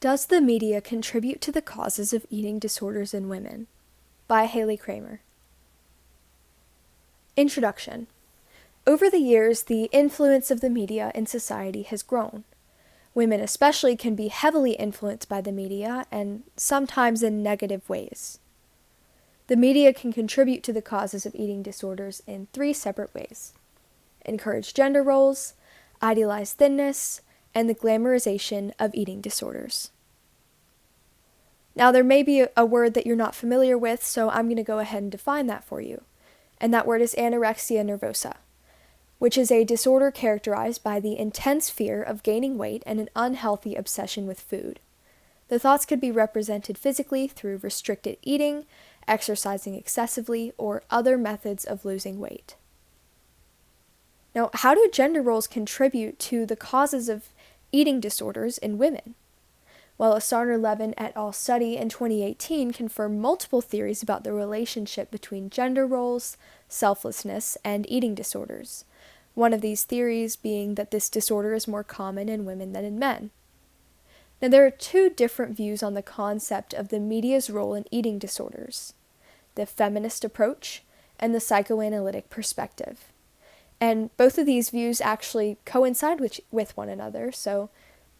Does the media contribute to the causes of eating disorders in women? By Haley Kramer. Introduction. Over the years, the influence of the media in society has grown. Women especially can be heavily influenced by the media, and sometimes in negative ways. The media can contribute to the causes of eating disorders in 3 separate ways: encourage gender roles, idealize thinness, and the glamorization of eating disorders. Now, there may be a word that you're not familiar with, so I'm going to go ahead and define that for you. And that word is anorexia nervosa, which is a disorder characterized by the intense fear of gaining weight and an unhealthy obsession with food. The thoughts could be represented physically through restricted eating, exercising excessively, or other methods of losing weight. Now, how do gender roles contribute to the causes of eating disorders in women? Well, a Sarner-Levin et al. Study in 2018 confirmed multiple theories about the relationship between gender roles, selflessness, and eating disorders. One of these theories being that this disorder is more common in women than in men. Now, there are 2 different views on the concept of the media's role in eating disorders: the feminist approach and the psychoanalytic perspective. And both of these views actually coincide with one another, so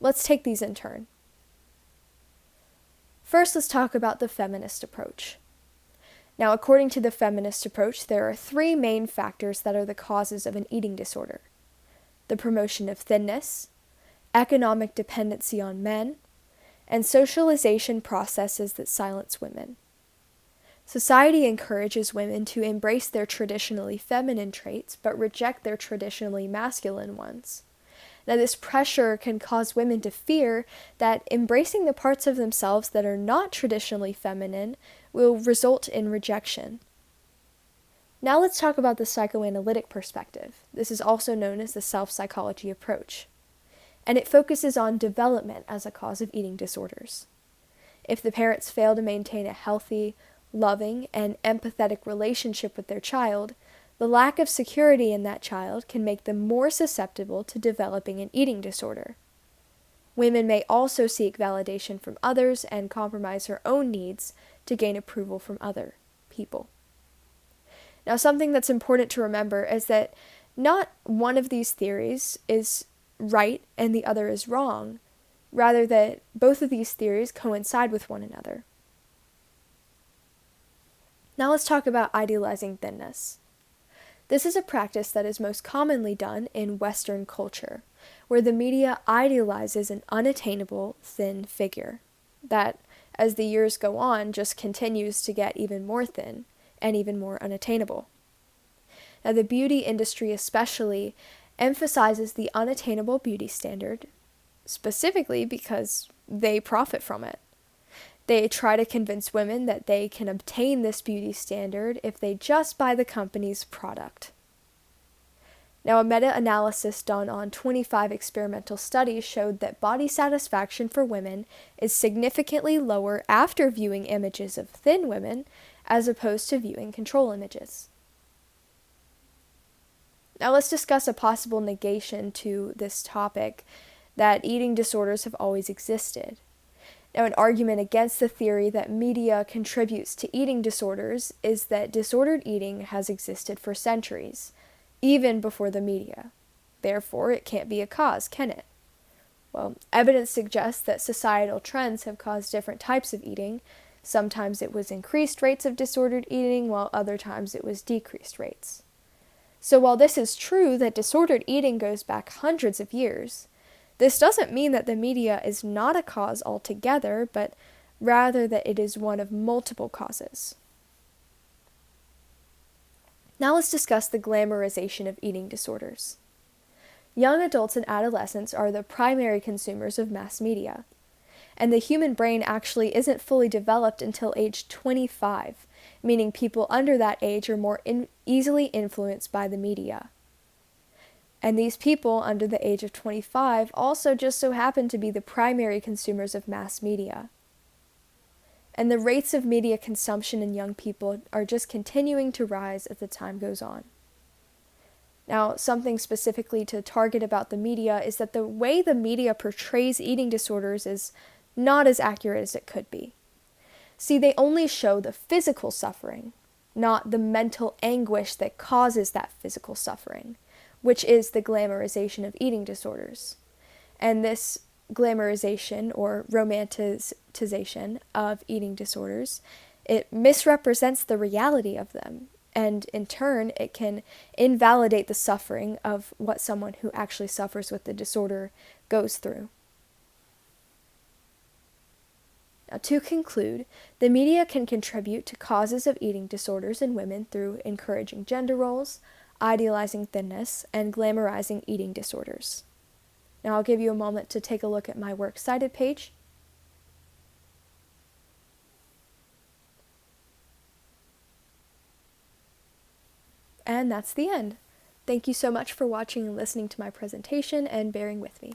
let's take these in turn. First, let's talk about the feminist approach. Now, according to the feminist approach, there are 3 main factors that are the causes of an eating disorder: the promotion of thinness, economic dependency on men, and socialization processes that silence women. Society encourages women to embrace their traditionally feminine traits, but reject their traditionally masculine ones. Now, this pressure can cause women to fear that embracing the parts of themselves that are not traditionally feminine will result in rejection. Now let's talk about the psychoanalytic perspective. This is also known as the self-psychology approach, and it focuses on development as a cause of eating disorders. If the parents fail to maintain a healthy, loving, and empathetic relationship with their child, the lack of security in that child can make them more susceptible to developing an eating disorder. Women may also seek validation from others and compromise her own needs to gain approval from other people. Now, something that's important to remember is that not one of these theories is right and the other is wrong, rather that both of these theories coincide with one another. Now let's talk about idealizing thinness. This is a practice that is most commonly done in Western culture, where the media idealizes an unattainable, thin figure that, as the years go on, just continues to get even more thin and even more unattainable. Now, the beauty industry especially emphasizes the unattainable beauty standard, specifically because they profit from it. They try to convince women that they can obtain this beauty standard if they just buy the company's product. Now, a meta-analysis done on 25 experimental studies showed that body satisfaction for women is significantly lower after viewing images of thin women as opposed to viewing control images. Now, let's discuss a possible negation to this topic that eating disorders have always existed. Now, an argument against the theory that media contributes to eating disorders is that disordered eating has existed for centuries, even before the media. Therefore, it can't be a cause, can it? Well, evidence suggests that societal trends have caused different types of eating. Sometimes it was increased rates of disordered eating, while other times it was decreased rates. So while this is true that disordered eating goes back hundreds of years, this doesn't mean that the media is not a cause altogether, but rather that it is one of multiple causes. Now let's discuss the glamorization of eating disorders. Young adults and adolescents are the primary consumers of mass media, and the human brain actually isn't fully developed until age 25, meaning people under that age are more easily influenced by the media. And these people under the age of 25 also just so happen to be the primary consumers of mass media. And the rates of media consumption in young people are just continuing to rise as the time goes on. Now, something specifically to target about the media is that the way the media portrays eating disorders is not as accurate as it could be. See, they only show the physical suffering, not the mental anguish that causes that physical suffering, which is the glamorization of eating disorders. And this glamorization or romanticization of eating disorders, it misrepresents the reality of them. And in turn, it can invalidate the suffering of what someone who actually suffers with the disorder goes through. Now, to conclude, the media can contribute to causes of eating disorders in women through encouraging gender roles, idealizing thinness, and glamorizing eating disorders. Now, I'll give you a moment to take a look at my works cited page. And that's the end. Thank you so much for watching and listening to my presentation and bearing with me.